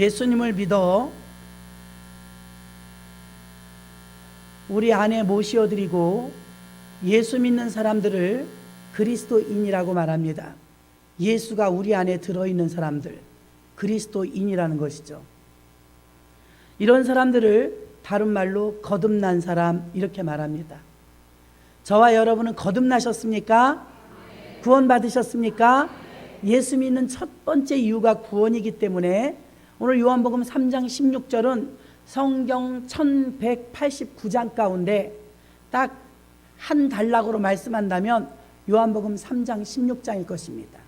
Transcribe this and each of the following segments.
예수님을 믿어 우리 안에 모시어드리고 예수 믿는 사람들을 그리스도인이라고 말합니다. 예수가 우리 안에 들어있는 사람들, 그리스도인이라는 것이죠. 이런 사람들을 다른 말로 거듭난 사람 이렇게 말합니다. 저와 여러분은 거듭나셨습니까? 구원 받으셨습니까? 예수 믿는 첫 번째 이유가 구원이기 때문에 오늘 요한복음 3장 16절은 성경 1189장 가운데 딱 한 단락으로 말씀한다면 요한복음 3장 16장일 것입니다.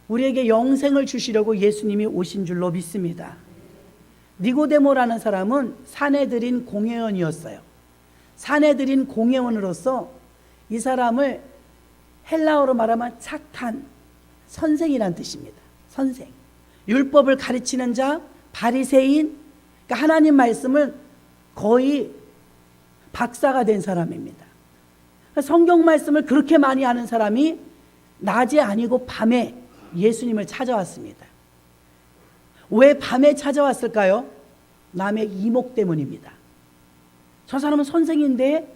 우리에게 영생을 주시려고 예수님이 오신 줄로 믿습니다. 니고데모라는 사람은 사내들인 공회원이었어요. 사내들인 공회원으로서 이 사람을 헬라어로 말하면 착한 선생이란 뜻입니다. 선생. 율법을 가르치는 자, 바리새인, 그러니까 하나님 말씀을 거의 박사가 된 사람입니다. 성경 말씀을 그렇게 많이 아는 사람이 낮에 아니고 밤에 예수님을 찾아왔습니다. 왜 밤에 찾아왔을까요? 남의 이목 때문입니다. 저 사람은 선생인데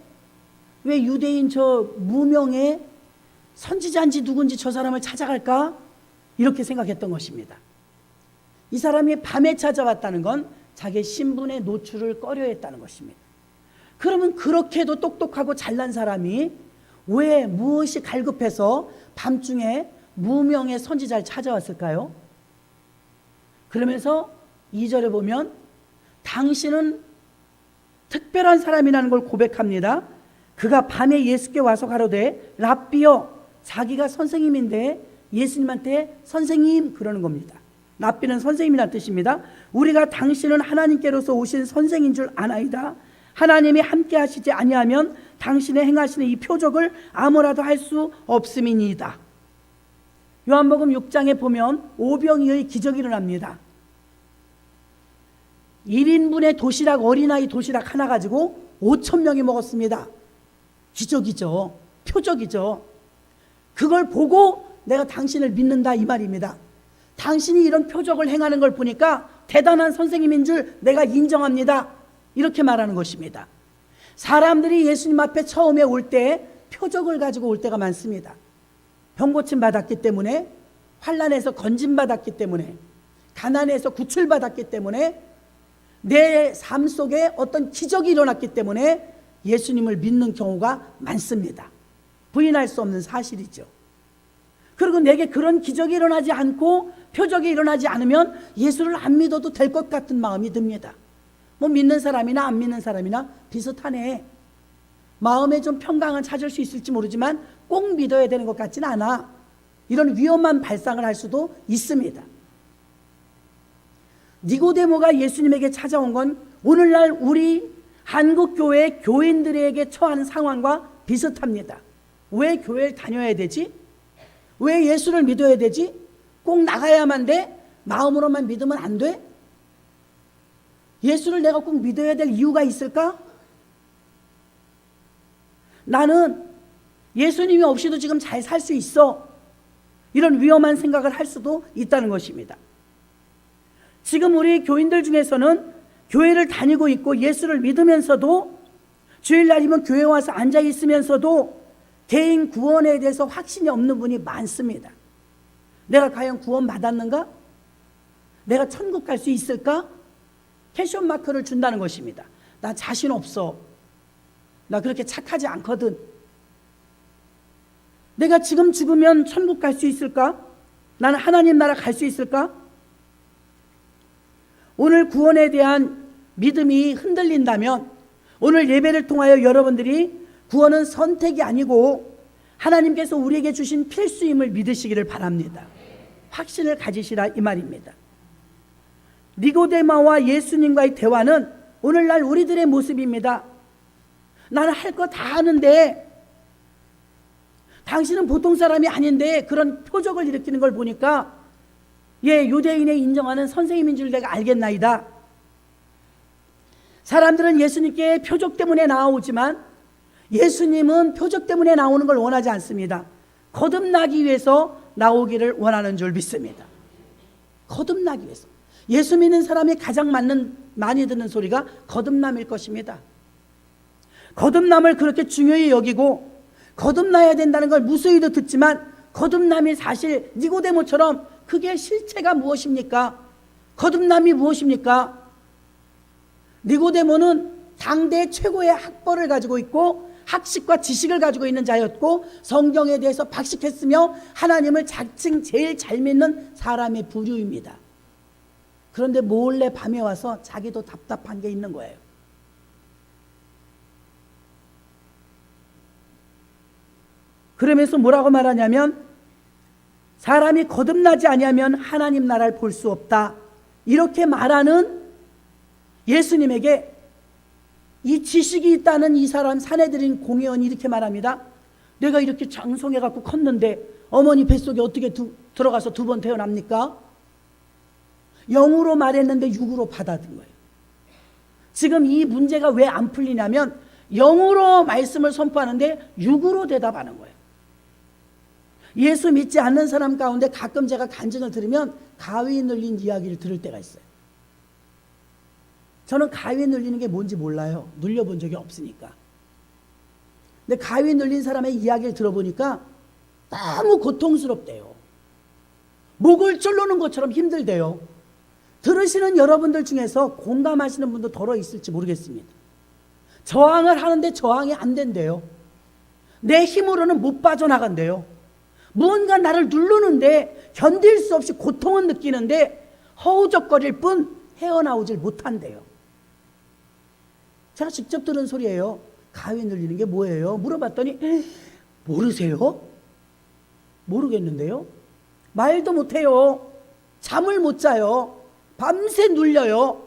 왜 유대인 저 무명의 선지자인지 누군지 저 사람을 찾아갈까? 이렇게 생각했던 것입니다. 이 사람이 밤에 찾아왔다는 건 자기의 신분의 노출을 꺼려했다는 것입니다. 그러면 그렇게도 똑똑하고 잘난 사람이 왜 무엇이 갈급해서 밤중에 무명의 선지자를 찾아왔을까요? 그러면서 2절에 보면 당신은 특별한 사람이라는 걸 고백합니다. 그가 밤에 예수께 와서 가로되 랍비여, 자기가 선생님인데 예수님한테 선생님 그러는 겁니다. 랍비는 선생님이라는 뜻입니다. 우리가 당신은 하나님께로서 오신 선생인 줄 아나이다. 하나님이 함께 하시지 아니하면 당신의 행하시는 이 표적을 아무라도 할 수 없음이니이다. 요한복음 6장에 보면 오병이의 기적이 일어납니다. 1인분의 도시락, 어린아이 도시락 하나 가지고 5,000명이 먹었습니다. 기적이죠. 표적이죠. 그걸 보고 내가 당신을 믿는다 이 말입니다. 당신이 이런 표적을 행하는 걸 보니까 대단한 선생님인 줄 내가 인정합니다. 이렇게 말하는 것입니다. 사람들이 예수님 앞에 처음에 올 때 표적을 가지고 올 때가 많습니다. 병고침 받았기 때문에, 환난에서 건짐 받았기 때문에, 가난에서 구출 받았기 때문에, 내 삶 속에 어떤 기적이 일어났기 때문에 예수님을 믿는 경우가 많습니다. 부인할 수 없는 사실이죠. 그리고 내게 그런 기적이 일어나지 않고 표적이 일어나지 않으면 예수를 안 믿어도 될 것 같은 마음이 듭니다. 뭐 믿는 사람이나 안 믿는 사람이나 비슷하네. 마음에 좀 평강을 찾을 수 있을지 모르지만 꼭 믿어야 되는 것 같지는 않아. 이런 위험한 발상을 할 수도 있습니다. 니고데모가 예수님에게 찾아온 건 오늘날 우리 한국교회 교인들에게 처한 상황과 비슷합니다. 왜 교회를 다녀야 되지? 왜 예수를 믿어야 되지? 꼭 나가야만 돼? 마음으로만 믿으면 안 돼? 예수를 내가 꼭 믿어야 될 이유가 있을까? 나는 예수님이 없이도 지금 잘 살 수 있어. 이런 위험한 생각을 할 수도 있다는 것입니다. 지금 우리 교인들 중에서는 교회를 다니고 있고 예수를 믿으면서도 주일날이면 교회 와서 앉아 있으면서도 개인 구원에 대해서 확신이 없는 분이 많습니다. 내가 과연 구원 받았는가? 내가 천국 갈 수 있을까? 캐션 마크를 준다는 것입니다. 나 자신 없어. 나 그렇게 착하지 않거든. 내가 지금 죽으면 천국 갈 수 있을까? 나는 하나님 나라 갈 수 있을까? 오늘 구원에 대한 믿음이 흔들린다면 오늘 예배를 통하여 여러분들이 구원은 선택이 아니고 하나님께서 우리에게 주신 필수임을 믿으시기를 바랍니다. 확신을 가지시라 이 말입니다. 니고데모와 예수님과의 대화는 오늘날 우리들의 모습입니다. 나는 할 거 다 하는데 당신은 보통 사람이 아닌데 그런 표적을 일으키는 걸 보니까 유대인의 인정하는 선생님인 줄 내가 알겠나이다. 사람들은 예수님께 표적 때문에 나오지만 예수님은 표적 때문에 나오는 걸 원하지 않습니다. 거듭나기 위해서 나오기를 원하는 줄 믿습니다. 거듭나기 위해서. 예수 믿는 사람이 가장 많이 듣는 소리가 거듭남일 것입니다. 거듭남을 그렇게 중요히 여기고 거듭나야 된다는 걸 무수히도 듣지만 거듭남이 사실 니고데모처럼 그게 실체가 무엇입니까? 거듭남이 무엇입니까? 니고데모는 당대 최고의 학벌을 가지고 있고 학식과 지식을 가지고 있는 자였고 성경에 대해서 박식했으며 하나님을 자칭 제일 잘 믿는 사람의 부류입니다. 그런데 몰래 밤에 와서 자기도 답답한 게 있는 거예요. 그러면서 뭐라고 말하냐면 사람이 거듭나지 아니하면 하나님 나라를 볼 수 없다. 이렇게 말하는 예수님에게 이 지식이 있다는 이 사람 사내들인 공회원이 이렇게 말합니다. 내가 이렇게 장성해갖고 컸는데 어머니 뱃속에 어떻게 들어가서 2번 태어납니까? 영으로 말했는데 육으로 받아든 거예요. 지금 이 문제가 왜 안 풀리냐면 영으로 말씀을 선포하는데 육으로 대답하는 거예요. 예수 믿지 않는 사람 가운데 가끔 제가 간증을 들으면 가위 눌린 이야기를 들을 때가 있어요. 저는 가위 눌리는 게 뭔지 몰라요. 눌려본 적이 없으니까. 근데 가위 눌린 사람의 이야기를 들어보니까 너무 고통스럽대요. 목을 쫄르는 것처럼 힘들대요. 들으시는 여러분들 중에서 공감하시는 분도 덜어 있을지 모르겠습니다. 저항을 하는데 저항이 안 된대요. 내 힘으로는 못 빠져나간대요. 무언가 나를 누르는데 견딜 수 없이 고통은 느끼는데 허우적거릴 뿐 헤어나오질 못한대요. 제가 직접 들은 소리예요. 가위 눌리는 게 뭐예요? 물어봤더니 모르세요? 모르겠는데요. 말도 못해요. 잠을 못 자요. 밤새 눌려요.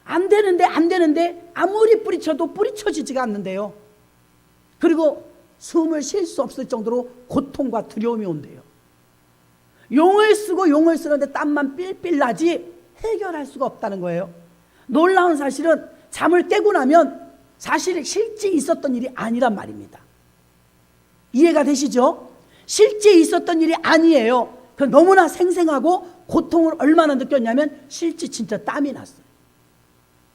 안 되는데 아무리 뿌리쳐도 뿌리쳐지지가 않는데요. 그리고 숨을 쉴 수 없을 정도로 고통과 두려움이 온대요. 용을 쓰는데 땀만 삘삘 나지 해결할 수가 없다는 거예요. 놀라운 사실은 잠을 깨고 나면 사실 실제 있었던 일이 아니란 말입니다. 이해가 되시죠? 실제 있었던 일이 아니에요. 그 너무나 생생하고 고통을 얼마나 느꼈냐면 실제 진짜 땀이 났어요.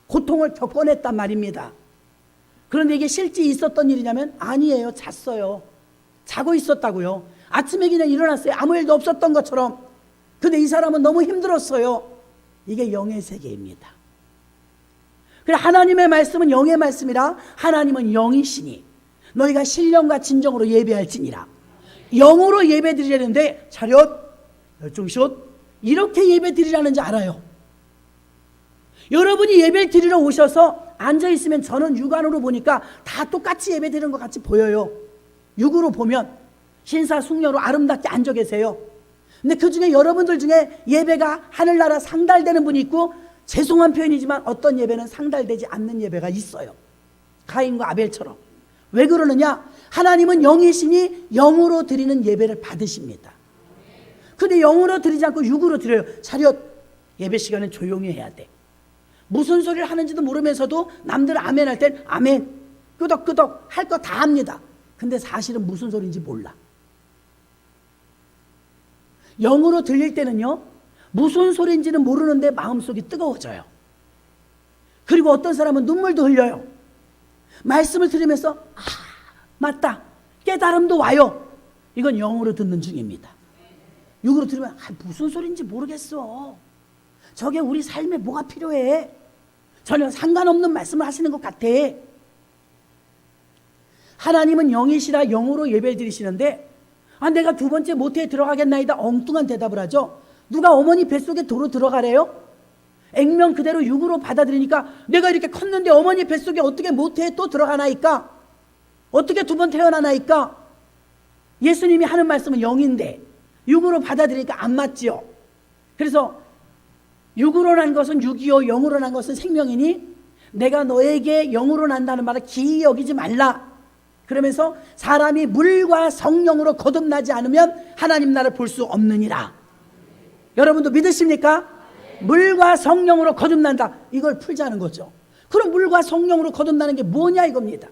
고통을 겪어냈단 말입니다. 그런데 이게 실제 있었던 일이냐면 아니에요. 잤어요. 자고 있었다고요. 아침에 그냥 일어났어요. 아무 일도 없었던 것처럼. 근데 이 사람은 너무 힘들었어요. 이게 영의 세계입니다. 그래 하나님의 말씀은 영의 말씀이라 하나님은 영이시니 너희가 신령과 진정으로 예배할지니라. 영으로 예배 드리려는데 차렷, 열중시옷 이렇게 예배 드리라는지 알아요. 여러분이 예배를 드리러 오셔서 앉아있으면 저는 육안으로 보니까 다 똑같이 예배 드리는 것 같이 보여요. 육으로 보면 신사숙녀로 아름답게 앉아 계세요. 근데 그 중에 여러분들 중에 예배가 하늘나라 상달되는 분이 있고 죄송한 표현이지만 어떤 예배는 상달되지 않는 예배가 있어요. 가인과 아벨처럼. 왜 그러느냐? 하나님은 영이시니 영으로 드리는 예배를 받으십니다. 근데 영으로 드리지 않고 육으로 드려요. 차렷, 예배 시간은 조용히 해야 돼. 무슨 소리를 하는지도 모르면서도 남들 아멘 할 땐 아멘, 끄덕끄덕 할 거 다 합니다. 근데 사실은 무슨 소리인지 몰라. 영으로 들릴 때는요, 무슨 소리인지는 모르는데 마음속이 뜨거워져요. 그리고 어떤 사람은 눈물도 흘려요. 말씀을 들으면서 맞다, 깨달음도 와요. 이건 영으로 듣는 중입니다. 육으로 들으면 무슨 소리인지 모르겠어. 저게 우리 삶에 뭐가 필요해? 전혀 상관없는 말씀을 하시는 것 같아. 하나님은 영이시라 영으로 예배를 드리시는데 내가 2번째 모태에 들어가겠나이다 엉뚱한 대답을 하죠. 누가 어머니 뱃속에 도로 들어가래요? 액면 그대로 육으로 받아들이니까 내가 이렇게 컸는데 어머니 뱃속에 어떻게 모태에 또 들어가나이까? 어떻게 2번 태어나나이까? 예수님이 하는 말씀은 영인데 육으로 받아들이니까 안 맞지요. 그래서 육으로 난 것은 육이요 영으로 난 것은 생명이니 내가 너에게 영으로 난다는 말을 기이 여기지 말라. 그러면서 사람이 물과 성령으로 거듭나지 않으면 하나님 나라를 볼 수 없느니라. 여러분도 믿으십니까? 물과 성령으로 거듭난다. 이걸 풀자는 거죠. 그럼 물과 성령으로 거듭나는 게 뭐냐 이겁니다.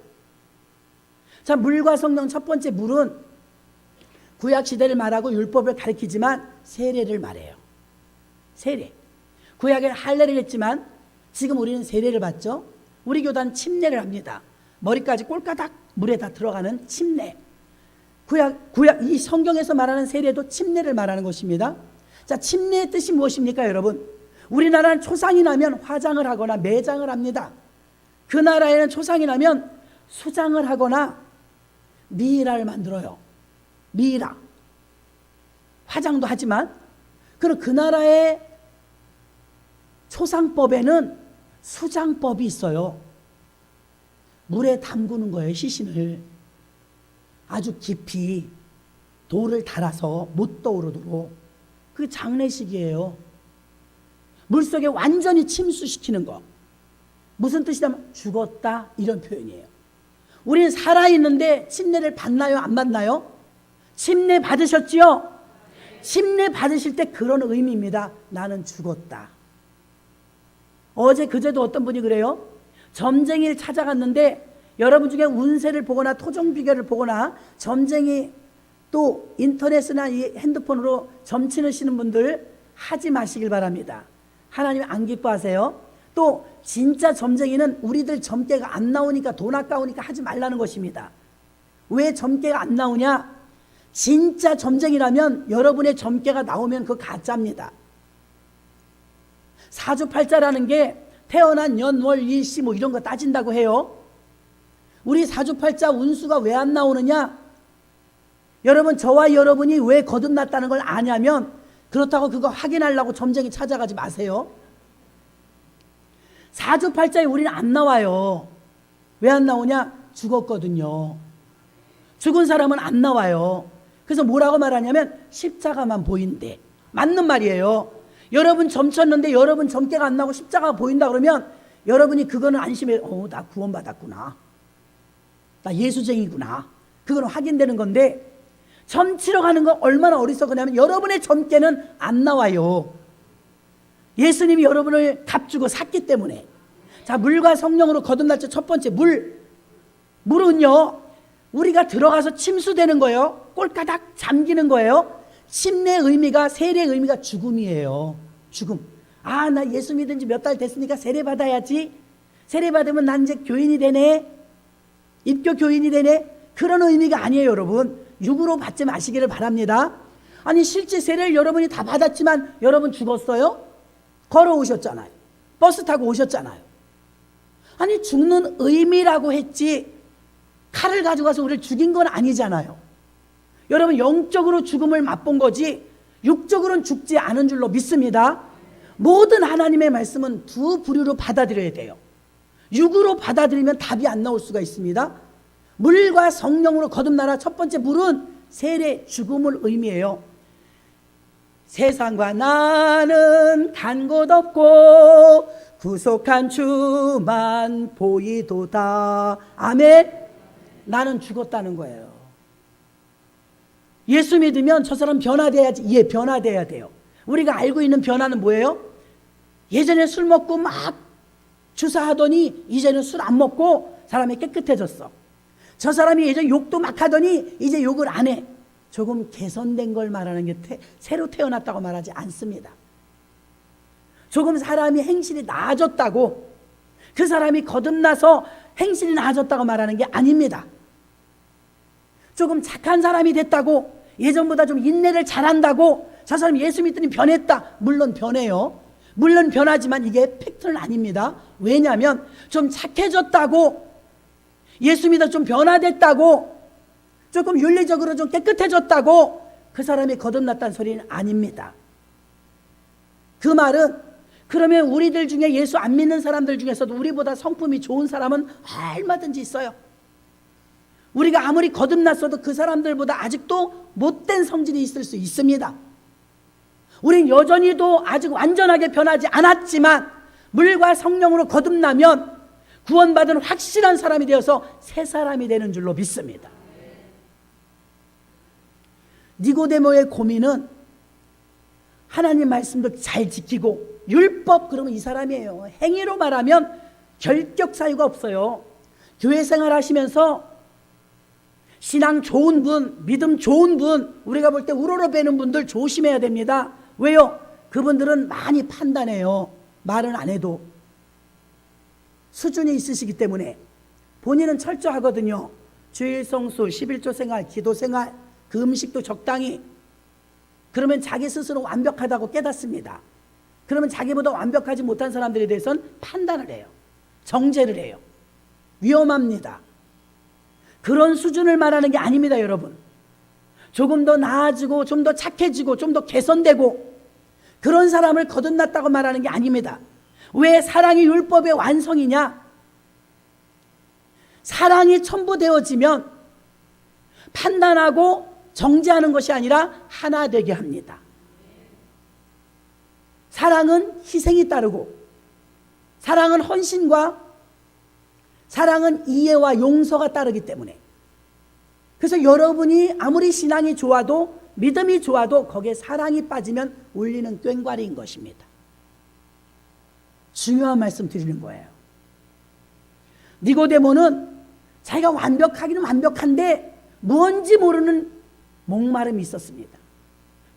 자, 물과 성령 첫 번째 물은 구약시대를 말하고 율법을 가리키지만 세례를 말해요. 세례. 구약에는 할례를 했지만 지금 우리는 세례를 받죠. 우리 교단 침례를 합니다. 머리까지 꼴까닥 물에 다 들어가는 침례. 구약 이 성경에서 말하는 세례도 침례를 말하는 것입니다. 자, 침례의 뜻이 무엇입니까, 여러분? 우리나라는 초상이 나면 화장을 하거나 매장을 합니다. 그 나라에는 초상이 나면 수장을 하거나 미이라를 만들어요. 미이라. 화장도 하지만 그럼 그 나라의 초상법에는 수장법이 있어요. 물에 담그는 거예요, 시신을. 아주 깊이 돌을 달아서 못 떠오르도록. 그게 장례식이에요. 물속에 완전히 침수시키는 거. 무슨 뜻이냐면 죽었다, 이런 표현이에요. 우리는 살아있는데 침례를 받나요, 안 받나요? 침례 받으셨지요? 침례 받으실 때 그런 의미입니다. 나는 죽었다. 어제 그제도 어떤 분이 그래요. 점쟁이를 찾아갔는데 여러분 중에 운세를 보거나 토종 비결을 보거나 점쟁이 또 인터넷이나 이 핸드폰으로 점 치시는 분들 하지 마시길 바랍니다. 하나님 안 기뻐하세요. 또 진짜 점쟁이는 우리들 점괘가 안 나오니까 돈 아까우니까 하지 말라는 것입니다. 왜 점괘가 안 나오냐? 진짜 점쟁이라면 여러분의 점괘가 나오면 그거 가짜입니다. 사주팔자라는 게 태어난 연, 월, 일, 시 뭐 이런 거 따진다고 해요. 우리 사주팔자 운수가 왜 안 나오느냐? 여러분, 저와 여러분이 왜 거듭났다는 걸 아냐면 그렇다고 그거 확인하려고 점쟁이 찾아가지 마세요. 사주팔자에 우리는 안 나와요. 왜 안 나오냐? 죽었거든요. 죽은 사람은 안 나와요. 그래서 뭐라고 말하냐면 십자가만 보인대. 맞는 말이에요. 여러분 점 쳤는데 여러분 점괘가 안 나고 십자가가 보인다 그러면 여러분이 그거는 안심해. 나 구원받았구나. 나 예수쟁이구나. 그거는 확인되는 건데 점 치러 가는 거 얼마나 어리석으냐면 여러분의 점괘는 안 나와요. 예수님이 여러분을 값주고 샀기 때문에. 자, 물과 성령으로 거듭날 때 첫 번째 물은요 우리가 들어가서 침수되는 거예요. 꼴까닥 잠기는 거예요. 침례의 의미가, 세례의 의미가 죽음이에요. 죽음. 나 예수 믿은 지 몇 달 됐으니까 세례 받아야지. 세례 받으면 난 이제 교인이 되네. 입교 교인이 되네. 그런 의미가 아니에요, 여러분. 육으로 받지 마시기를 바랍니다. 아니 실제 세례를 여러분이 다 받았지만 여러분 죽었어요? 걸어오셨잖아요. 버스 타고 오셨잖아요. 아니 죽는 의미라고 했지 칼을 가져가서 우리를 죽인 건 아니잖아요. 여러분 영적으로 죽음을 맛본 거지 육적으로는 죽지 않은 줄로 믿습니다. 모든 하나님의 말씀은 두 부류로 받아들여야 돼요. 육으로 받아들이면 답이 안 나올 수가 있습니다. 물과 성령으로 거듭나라. 첫 번째 물은 세례, 죽음을 의미해요. 세상과 나는 간 곳 없고 구속한 주만 보이도다. 아멘. 나는 죽었다는 거예요. 예수 믿으면 저 사람 변화돼야지. 예, 변화돼야 돼요. 우리가 알고 있는 변화는 뭐예요? 예전에 술 먹고 막 주사하더니 이제는 술 안 먹고 사람이 깨끗해졌어. 저 사람이 예전 욕도 막 하더니 이제 욕을 안 해. 조금 개선된 걸 말하는 게 새로 태어났다고 말하지 않습니다. 조금 사람이 행실이 나아졌다고, 그 사람이 거듭나서 행실이 나아졌다고 말하는 게 아닙니다. 조금 착한 사람이 됐다고, 예전보다 좀 인내를 잘한다고 저 사람이 예수 믿더니 변했다. 물론 변해요. 물론 변하지만 이게 팩트는 아닙니다. 왜냐하면 좀 착해졌다고, 예수 믿어 좀 변화됐다고, 조금 윤리적으로 좀 깨끗해졌다고 그 사람이 거듭났다는 소리는 아닙니다. 그 말은 그러면 우리들 중에 예수 안 믿는 사람들 중에서도 우리보다 성품이 좋은 사람은 얼마든지 있어요. 우리가 아무리 거듭났어도 그 사람들보다 아직도 못된 성질이 있을 수 있습니다. 우린 여전히도 아직 완전하게 변하지 않았지만 물과 성령으로 거듭나면 구원받은 확실한 사람이 되어서 새 사람이 되는 줄로 믿습니다. 니고데모의 고민은 하나님 말씀도 잘 지키고 율법, 그러면 이 사람이에요. 행위로 말하면 결격 사유가 없어요. 교회 생활 하시면서 신앙 좋은 분, 믿음 좋은 분, 우리가 볼 때 우러러 베는 분들 조심해야 됩니다. 왜요? 그분들은 많이 판단해요. 말은 안 해도. 수준이 있으시기 때문에 본인은 철저하거든요. 주일 성수, 11조 생활, 기도 생활, 그 음식도 적당히. 그러면 자기 스스로 완벽하다고 깨닫습니다. 그러면 자기보다 완벽하지 못한 사람들에 대해서는 판단을 해요. 정죄를 해요. 위험합니다. 그런 수준을 말하는 게 아닙니다, 여러분. 조금 더 나아지고 좀 더 착해지고 좀 더 개선되고 그런 사람을 거듭났다고 말하는 게 아닙니다. 왜 사랑이 율법의 완성이냐? 사랑이 첨부되어지면 판단하고 정죄하는 것이 아니라 하나 되게 합니다. 사랑은 희생이 따르고, 사랑은 헌신과, 사랑은 이해와 용서가 따르기 때문에, 그래서 여러분이 아무리 신앙이 좋아도 믿음이 좋아도 거기에 사랑이 빠지면 울리는 꽹과리인 것입니다. 중요한 말씀 드리는 거예요. 니고데모는 자기가 완벽하기는 완벽한데 뭔지 모르는 목마름이 있었습니다.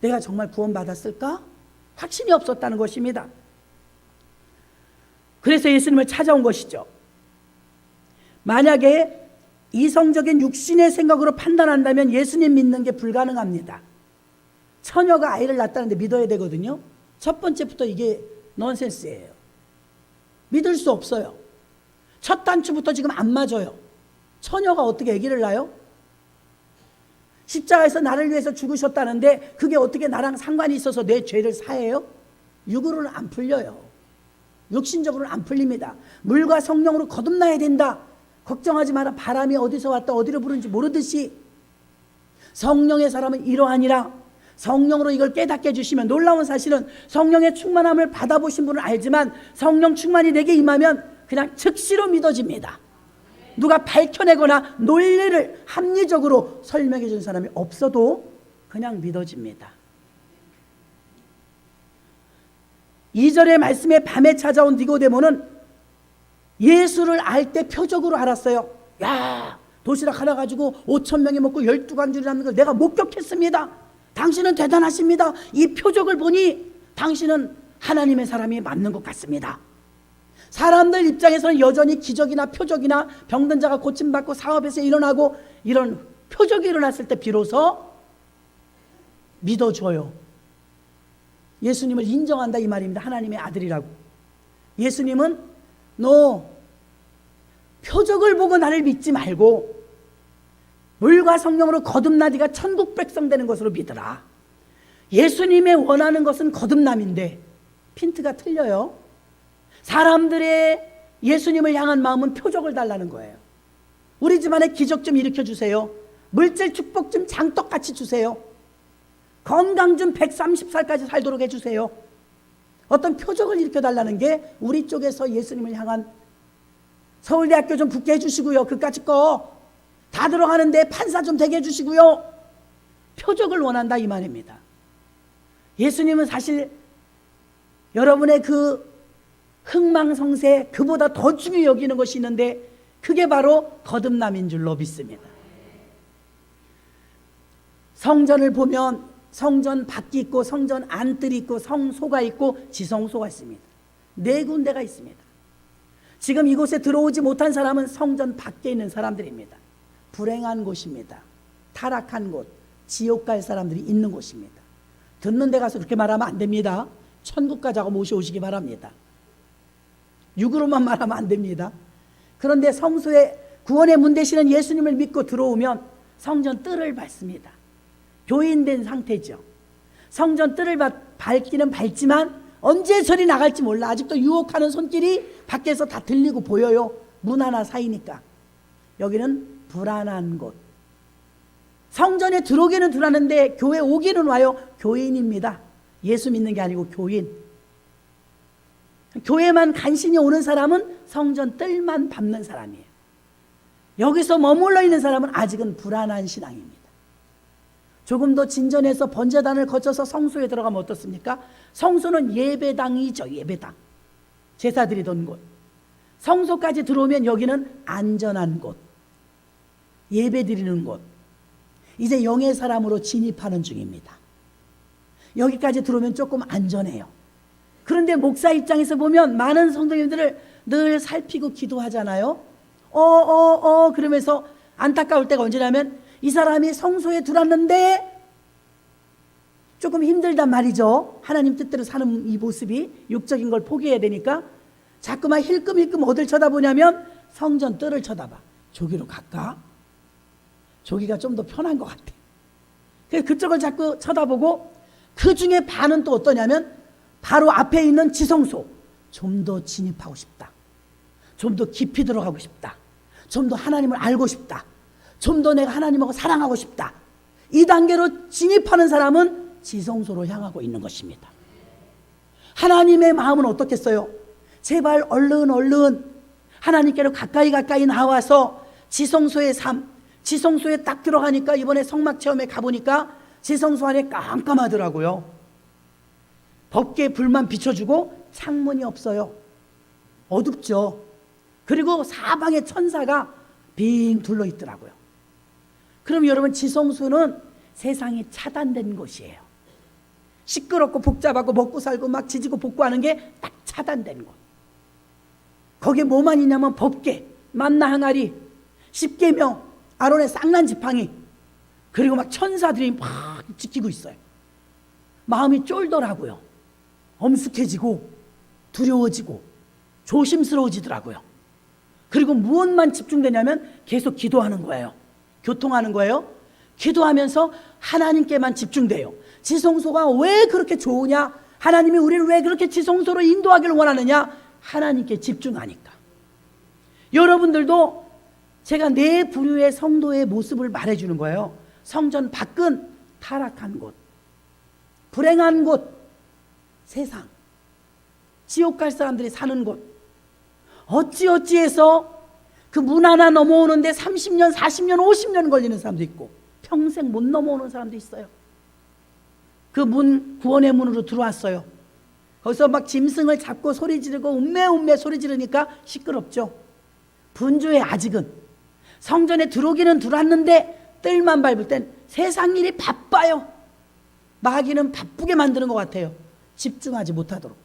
내가 정말 구원받았을까? 확신이 없었다는 것입니다. 그래서 예수님을 찾아온 것이죠. 만약에 이성적인 육신의 생각으로 판단한다면 예수님 믿는 게 불가능합니다. 처녀가 아이를 낳았다는데 믿어야 되거든요. 첫 번째부터 이게 넌센스예요. 믿을 수 없어요. 첫 단추부터 지금 안 맞아요. 처녀가 어떻게 아기를 낳아요? 십자가에서 나를 위해서 죽으셨다는데 그게 어떻게 나랑 상관이 있어서 내 죄를 사해요? 육으로는 안 풀려요. 육신적으로는 안 풀립니다. 물과 성령으로 거듭나야 된다. 걱정하지 마라. 바람이 어디서 왔다 어디로 부르는지 모르듯이 성령의 사람은 이러하니라. 성령으로 이걸 깨닫게 해주시면, 놀라운 사실은 성령의 충만함을 받아보신 분은 알지만 성령 충만이 내게 임하면 그냥 즉시로 믿어집니다. 누가 밝혀내거나 논리를 합리적으로 설명해 준 사람이 없어도 그냥 믿어집니다. 2절의 말씀에 밤에 찾아온 니고데모는 예수를 알 때 표적으로 알았어요. 야, 도시락 하나 가지고 5,000명이 먹고 12광주를 남는 걸 내가 목격했습니다. 당신은 대단하십니다. 이 표적을 보니 당신은 하나님의 사람이 맞는 것 같습니다. 사람들 입장에서는 여전히 기적이나 표적이나 병든 자가 고침받고 사업에서 일어나고 이런 표적이 일어났을 때 비로소 믿어줘요. 예수님을 인정한다 이 말입니다. 하나님의 아들이라고. 예수님은 너 표적을 보고 나를 믿지 말고 물과 성령으로 거듭나 네가 천국 백성 되는 것으로 믿으라. 예수님의 원하는 것은 거듭남인데 핀트가 틀려요. 사람들의 예수님을 향한 마음은 표적을 달라는 거예요. 우리 집안에 기적 좀 일으켜 주세요. 물질 축복 좀 장떡같이 주세요. 건강 좀 130살까지 살도록 해주세요. 어떤 표적을 일으켜 달라는 게 우리 쪽에서 예수님을 향한, 서울대학교 좀 붙게 해주시고요. 그까짓 거 다 들어가는데 판사 좀 되게 해주시고요. 표적을 원한다 이 말입니다. 예수님은 사실 여러분의 그 흥망성쇠, 그보다 더 중요히 여기는 것이 있는데 그게 바로 거듭남인 줄로 믿습니다. 성전을 보면 성전 밖이 있고 성전 안뜰이 있고 성소가 있고 지성소가 있습니다. 4군데가 있습니다. 지금 이곳에 들어오지 못한 사람은 성전 밖에 있는 사람들입니다. 불행한 곳입니다. 타락한 곳, 지옥 갈 사람들이 있는 곳입니다. 듣는 데 가서 그렇게 말하면 안 됩니다. 천국 가자고 모셔오시기 바랍니다. 육으로만 말하면 안 됩니다. 그런데 성소의 구원의 문 되시는 예수님을 믿고 들어오면 성전 뜰을 밟습니다. 교인된 상태죠. 성전 뜰을 밟기는 밟지만 언제 저리 나갈지 몰라. 아직도 유혹하는 손길이 밖에서 다 들리고 보여요. 문 하나 사이니까. 여기는 불안한 곳. 성전에 들어오기는 들어왔는데 교회 오기는 와요. 교인입니다. 예수 믿는 게 아니고 교인. 교회만 간신히 오는 사람은 성전 뜰만 밟는 사람이에요. 여기서 머물러 있는 사람은 아직은 불안한 신앙입니다. 조금 더 진전해서 번제단을 거쳐서 성소에 들어가면 어떻습니까? 성소는 예배당이죠. 예배당. 제사 드리던 곳. 성소까지 들어오면 여기는 안전한 곳. 예배 드리는 곳. 이제 영의 사람으로 진입하는 중입니다. 여기까지 들어오면 조금 안전해요. 그런데 목사 입장에서 보면 많은 성도님들을 늘 살피고 기도하잖아요. 그러면서 안타까울 때가 언제냐면 이 사람이 성소에 들어왔는데 조금 힘들단 말이죠. 하나님 뜻대로 사는 이 모습이 육적인 걸 포기해야 되니까 자꾸만 힐끔힐끔 어딜 쳐다보냐면 성전 뜰을 쳐다봐. 저기로 갈까? 저기가 좀 더 편한 것 같아. 그래서 그쪽을 자꾸 쳐다보고 그 중에 반은 또 어떠냐면 바로 앞에 있는 지성소. 좀 더 진입하고 싶다. 좀 더 깊이 들어가고 싶다. 좀 더 하나님을 알고 싶다. 좀 더 내가 하나님하고 사랑하고 싶다. 이 단계로 진입하는 사람은 지성소로 향하고 있는 것입니다. 하나님의 마음은 어떻겠어요? 제발 얼른 하나님께로 가까이 나와서 지성소의 삶, 지성소에 딱 들어가니까 이번에 성막 체험에 가보니까 지성소 안에 깜깜하더라고요. 법궤 불만 비춰주고 창문이 없어요. 어둡죠. 그리고 사방에 천사가 빙 둘러 있더라고요. 그럼 여러분, 지성소는 세상이 차단된 곳이에요. 시끄럽고 복잡하고 먹고 살고 막 지지고 볶고하는 게 딱 차단된 곳. 거기에 뭐만 있냐면 법궤, 만나 항아리, 십계명, 아론의 쌍난 지팡이, 그리고 막 천사들이 막 지키고 있어요. 마음이 쫄더라고요. 엄숙해지고 두려워지고 조심스러워지더라고요. 그리고 무엇만 집중되냐면 계속 기도하는 거예요. 교통하는 거예요. 기도하면서 하나님께만 집중돼요. 지성소가 왜 그렇게 좋으냐? 하나님이 우리를 왜 그렇게 지성소로 인도하기를 원하느냐? 하나님께 집중하니까. 여러분들도 제가 네 부류의 성도의 모습을 말해주는 거예요. 성전 밖은 타락한 곳, 불행한 곳, 세상, 지옥 갈 사람들이 사는 곳. 어찌해서 그 문 하나 넘어오는데 30년, 40년, 50년 걸리는 사람도 있고 평생 못 넘어오는 사람도 있어요. 그 문, 구원의 문으로 들어왔어요. 거기서 막 짐승을 잡고 소리 지르고 음메 소리 지르니까 시끄럽죠. 분주해. 아직은 성전에 들어오기는 들어왔는데 뜰만 밟을 땐 세상 일이 바빠요. 마귀는 바쁘게 만드는 것 같아요. 집중하지 못하도록.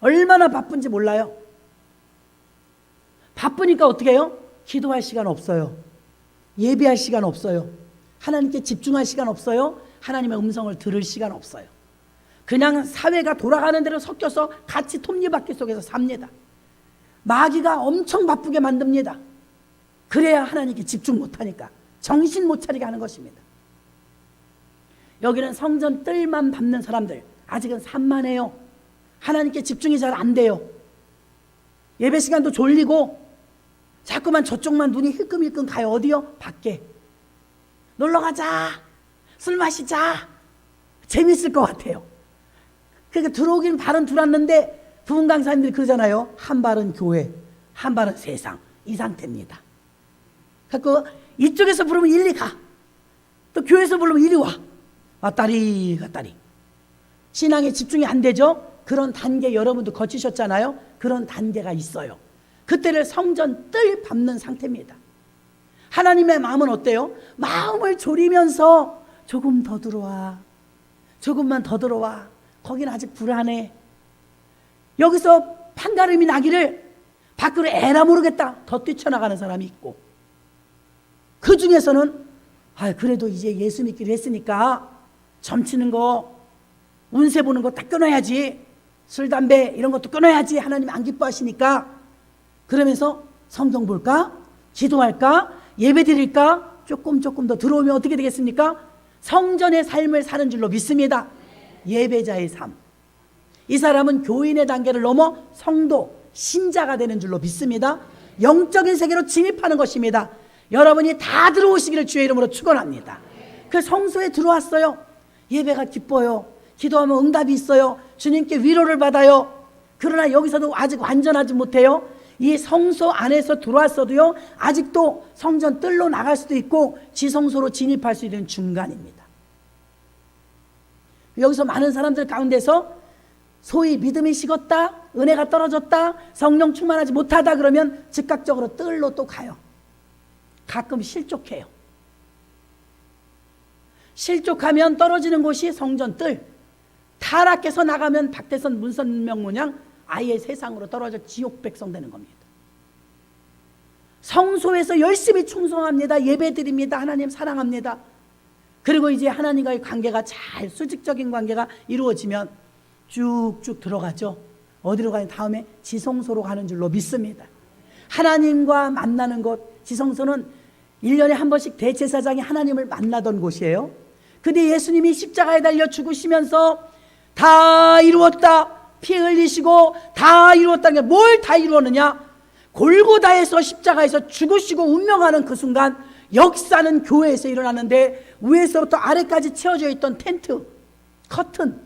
얼마나 바쁜지 몰라요. 바쁘니까 어떻게 해요? 기도할 시간 없어요. 예배할 시간 없어요. 하나님께 집중할 시간 없어요. 하나님의 음성을 들을 시간 없어요. 그냥 사회가 돌아가는 대로 섞여서 같이 톱니바퀴 속에서 삽니다. 마귀가 엄청 바쁘게 만듭니다. 그래야 하나님께 집중 못하니까 정신 못 차리게 하는 것입니다. 여기는 성전 뜰만 밟는 사람들 아직은 산만해요. 하나님께 집중이 잘 안 돼요. 예배 시간도 졸리고 자꾸만 저쪽만 눈이 힐끔힐끔 가요. 어디요? 밖에. 놀러 가자. 술 마시자. 재밌을 것 같아요. 그러니까 들어오긴 발은 들어왔는데 부흥 강사님들이 그러잖아요. 한 발은 교회, 한 발은 세상. 이 상태입니다. 그래서 이쪽에서 부르면 이리 가. 또 교회에서 부르면 이리 와. 왔다리 갔다리. 신앙에 집중이 안 되죠? 그런 단계 여러분도 거치셨잖아요. 그런 단계가 있어요. 그때를 성전 뜰 밟는 상태입니다. 하나님의 마음은 어때요? 마음을 졸이면서 조금 더 들어와. 조금만 더 들어와. 거기는 아직 불안해. 여기서 판가름이 나기를 밖으로 에라 모르겠다. 더 뛰쳐나가는 사람이 있고. 그 중에서는 그래도 이제 예수 믿기로 했으니까 점치는 거, 운세 보는 거 다 끊어야지. 술, 담배 이런 것도 끊어야지. 하나님 안 기뻐하시니까. 그러면서 성경 볼까? 기도할까? 예배 드릴까? 조금 더 들어오면 어떻게 되겠습니까? 성전의 삶을 사는 줄로 믿습니다. 예배자의 삶. 이 사람은 교인의 단계를 넘어 성도, 신자가 되는 줄로 믿습니다. 영적인 세계로 진입하는 것입니다. 여러분이 다 들어오시기를 주의 이름으로 축원합니다. 그 성소에 들어왔어요. 예배가 기뻐요. 기도하면 응답이 있어요. 주님께 위로를 받아요. 그러나 여기서도 아직 완전하지 못해요. 이 성소 안에서 들어왔어도요, 아직도 성전 뜰로 나갈 수도 있고 지성소로 진입할 수 있는 중간입니다. 여기서 많은 사람들 가운데서 소위 믿음이 식었다, 은혜가 떨어졌다, 성령 충만하지 못하다 그러면 즉각적으로 뜰로 또 가요. 가끔 실족해요. 실족하면 떨어지는 곳이 성전 뜰. 타락해서 나가면 박태선 문선명 모양 아예 세상으로 떨어져 지옥 백성 되는 겁니다. 성소에서 열심히 충성합니다. 예배드립니다. 하나님 사랑합니다. 그리고 이제 하나님과의 관계가 잘 수직적인 관계가 이루어지면 쭉쭉 들어가죠. 어디로 가요? 다음에 지성소로 가는 줄로 믿습니다. 하나님과 만나는 곳, 지성소는 1년에 한 번씩 대제사장이 하나님을 만나던 곳이에요. 근데 예수님이 십자가에 달려 죽으시면서 다 이루었다, 피 흘리시고 다 이루었다는 게 뭘 다 이루었느냐? 골고다에서 십자가에서 죽으시고 운명하는 그 순간 역사는 교회에서 일어나는데, 위에서부터 아래까지 채워져 있던 텐트, 커튼,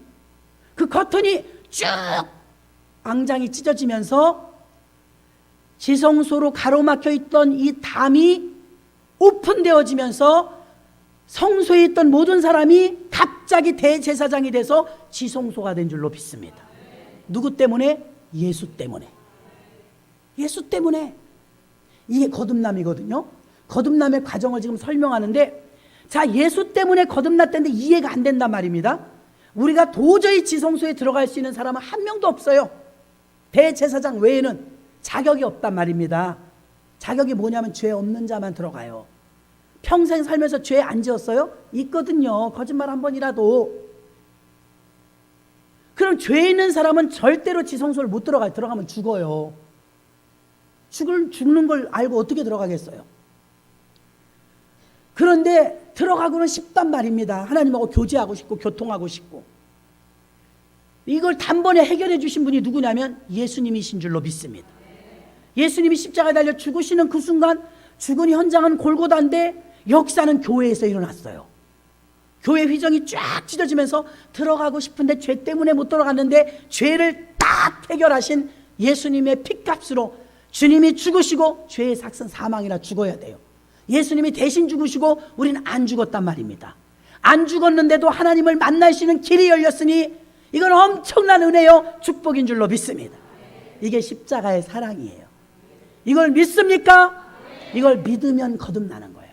그 커튼이 쭉 앙장이 찢어지면서 지성소로 가로막혀 있던 이 담이 오픈되어지면서 성소에 있던 모든 사람이 갑자기 대제사장이 돼서 지성소가 된 줄로 믿습니다. 누구 때문에? 예수 때문에. 예수 때문에. 이게 거듭남이거든요. 거듭남의 과정을 지금 설명하는데, 자, 예수 때문에 거듭났다는데 이해가 안 된단 말입니다. 우리가 도저히 지성소에 들어갈 수 있는 사람은 한 명도 없어요. 대제사장 외에는 자격이 없단 말입니다. 자격이 뭐냐면 죄 없는 자만 들어가요. 평생 살면서 죄 안 지었어요? 있거든요. 거짓말 한 번이라도. 그럼 죄 있는 사람은 절대로 지성소를 못 들어가요. 들어가면 죽어요. 죽는 걸 알고 어떻게 들어가겠어요? 그런데 들어가고는 싶단 말입니다. 하나님하고 교제하고 싶고 교통하고 싶고. 이걸 단번에 해결해 주신 분이 누구냐면 예수님이신 줄로 믿습니다. 예수님이 십자가에 달려 죽으시는 그 순간 죽은 현장은 골고다인데 역사는 교회에서 일어났어요. 교회 휘정이 쫙 찢어지면서 들어가고 싶은데 죄 때문에 못 들어갔는데 죄를 딱 해결하신 예수님의 피값으로 주님이 죽으시고 죄의 삭은 사망이라 죽어야 돼요. 예수님이 대신 죽으시고 우리는 안 죽었단 말입니다. 안 죽었는데도 하나님을 만날 수 있는 길이 열렸으니 이건 엄청난 은혜요, 축복인 줄로 믿습니다. 이게 십자가의 사랑이에요. 이걸 믿습니까? 이걸 믿으면 거듭나는 거예요.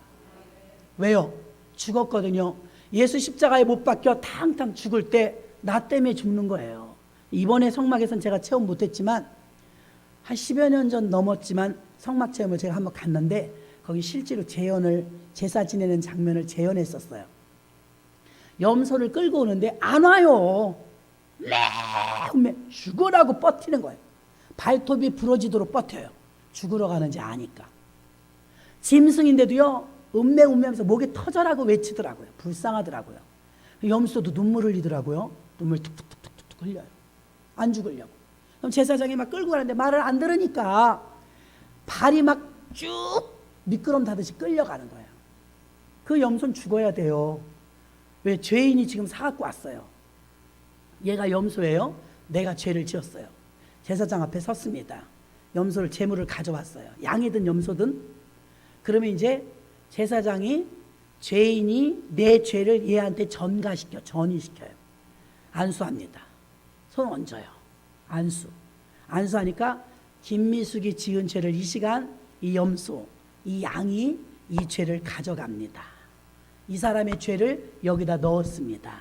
왜요? 죽었거든요. 예수 십자가에 못 박혀 탕탕 죽을 때 나 때문에 죽는 거예요. 이번에 성막에서는 제가 체험 못했지만 한 10여 년 전 넘었지만 성막 체험을 제가 한번 갔는데 거기 실제로 재연을, 제사 지내는 장면을 재연했었어요. 염소를 끌고 오는데 안 와요. 매우 죽으라고 버티는 거예요. 발톱이 부러지도록 버텨요. 죽으러 가는지 아니까. 짐승인데도요, 음매하면서 목에 터져라고 외치더라고요. 불쌍하더라고요. 염소도 눈물 흘리더라고요. 눈물 툭툭툭툭 흘려요. 안 죽으려고. 그럼 제사장이 막 끌고 가는데 말을 안 들으니까 발이 막 쭉 미끄럼 타듯이 끌려가는 거예요. 그 염소는 죽어야 돼요. 왜? 죄인이 지금 사갖고 왔어요. 얘가 염소예요. 내가 죄를 지었어요. 제사장 앞에 섰습니다. 염소를 제물을 가져왔어요. 양이든 염소든. 그러면 이제 제사장이 죄인이 내 죄를 얘한테 전이시켜요. 안수합니다. 손 얹어요. 안수하니까 김미숙이 지은 죄를 이 시간 이 염소, 이 양이 이 죄를 가져갑니다. 이 사람의 죄를 여기다 넣었습니다.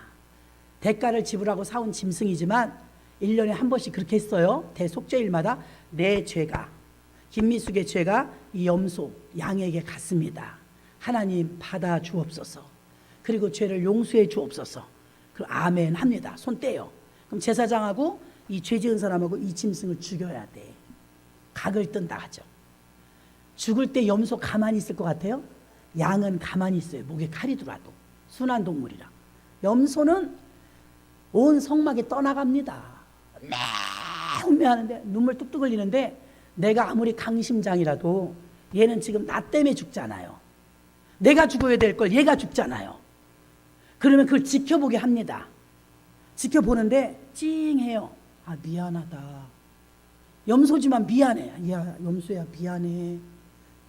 대가를 지불하고 사온 짐승이지만 1년에 한 번씩 그렇게 했어요. 대속죄일마다 내 죄가, 김미숙의 죄가 이 염소, 양에게 갔습니다. 하나님 받아 주옵소서. 그리고 죄를 용서해 주옵소서. 그럼 아멘 합니다. 손 떼요. 그럼 제사장하고 이 죄 지은 사람하고 이 짐승을 죽여야 돼. 각을 뜬다 하죠. 죽을 때 염소 가만히 있을 것 같아요? 양은 가만히 있어요. 목에 칼이 들어와도. 순한 동물이라. 염소는 온 성막에 떠나갑니다. 매운매하는데 눈물 뚝뚝 흘리는데 내가 아무리 강심장이라도 얘는 지금 나 때문에 죽잖아요. 내가 죽어야 될 걸 얘가 죽잖아요. 그러면 그걸 지켜보게 합니다. 지켜보는데 찡해요. 아, 미안하다. 염소지만 미안해. 야, 염소야 미안해.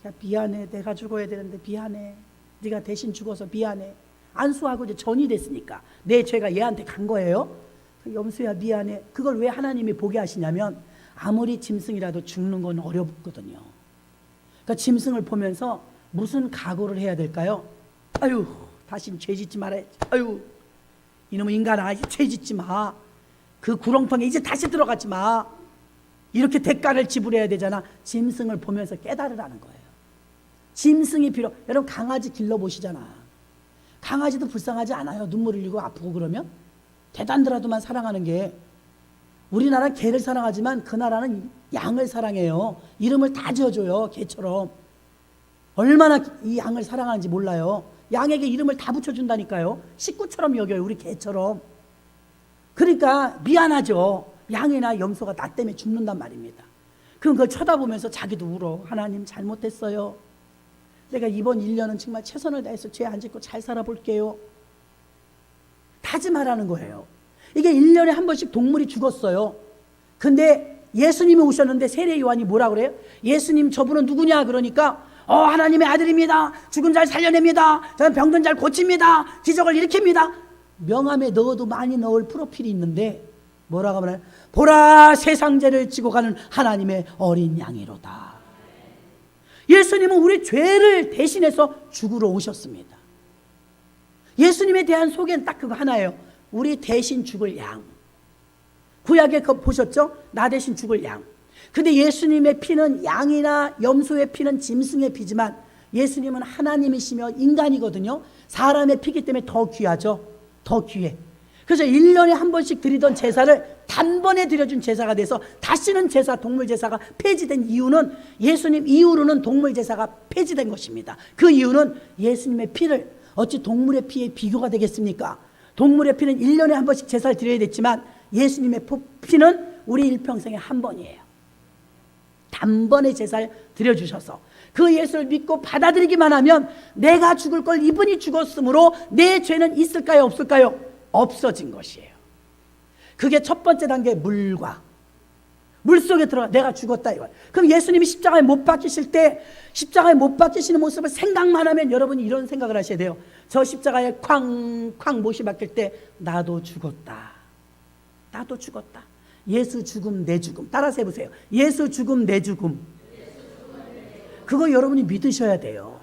야, 미안해. 내가 죽어야 되는데 미안해. 네가 대신 죽어서 미안해. 안수하고 이제 전이 됐으니까 내 죄가 얘한테 간 거예요. 염소야 미안해. 그걸 왜 하나님이 보게 하시냐면 아무리 짐승이라도 죽는 건 어렵거든요. 그러니까 짐승을 보면서 무슨 각오를 해야 될까요? 아유, 다신 죄 짓지 말아야지. 아유, 이놈의 인간아, 이제 죄 짓지 마. 그 구렁텅이에 이제 다시 들어가지 마. 이렇게 대가를 지불해야 되잖아. 짐승을 보면서 깨달으라는 거예요. 짐승이 필요. 여러분 강아지 길러보시잖아. 강아지도 불쌍하지 않아요? 눈물 흘리고 아프고 그러면? 대단들하도만 사랑하는 게. 우리나라는 개를 사랑하지만 그 나라는 양을 사랑해요. 이름을 다 지어줘요. 개처럼. 얼마나 이 양을 사랑하는지 몰라요. 양에게 이름을 다 붙여준다니까요. 식구처럼 여겨요. 우리 개처럼. 그러니까 미안하죠. 양이나 염소가 나 때문에 죽는단 말입니다. 그럼 그걸 쳐다보면서 자기도 울어. 하나님 잘못했어요. 내가 이번 1년은 정말 최선을 다해서 죄 안 짓고 잘 살아볼게요. 다짐하라는 거예요. 이게 1년에 한 번씩 동물이 죽었어요. 근데 예수님이 오셨는데 세례 요한이 뭐라 그래요? 예수님 저분은 누구냐? 그러니까 하나님의 아들입니다. 죽은 자를 살려냅니다. 저는 병든 자를 고칩니다. 기적을 일으킵니다. 명함에 넣어도 많이 넣을 프로필이 있는데 뭐라고 하면 보라 세상 죄를 지고 가는 하나님의 어린 양이로다. 예수님은 우리 죄를 대신해서 죽으러 오셨습니다. 예수님에 대한 소개는 딱 그거 하나예요. 우리 대신 죽을 양. 구약에 그거 보셨죠? 나 대신 죽을 양. 근데 예수님의 피는 양이나 염소의 피는 짐승의 피지만 예수님은 하나님이시며 인간이거든요. 사람의 피기 때문에 더 귀하죠. 더 귀해. 그래서 1년에 한 번씩 드리던 제사를 단번에 드려준 제사가 돼서 다시는 제사, 동물 제사가 폐지된 이유는 예수님 이후로는 동물 제사가 폐지된 것입니다. 그 이유는 예수님의 피를 어찌 동물의 피에 비교가 되겠습니까? 동물의 피는 1년에 한 번씩 제사를 드려야 됐지만 예수님의 피는 우리 일평생에 한 번이에요. 단번에 제사를 드려주셔서 그 예수를 믿고 받아들이기만 하면 내가 죽을 걸 이분이 죽었으므로 내 죄는 있을까요? 없을까요? 없어진 것이에요. 그게 첫 번째 단계 물과 물속에 들어가 내가 죽었다 이거예요. 그럼 예수님이 십자가에 못 박히실 때 십자가에 못 박히시는 모습을 생각만 하면 여러분이 이런 생각을 하셔야 돼요. 저 십자가에 쾅쾅 못이 박힐 때 나도 죽었다. 나도 죽었다. 예수 죽음 내 죽음. 따라서 해보세요. 예수 죽음 내 죽음. 그거 여러분이 믿으셔야 돼요.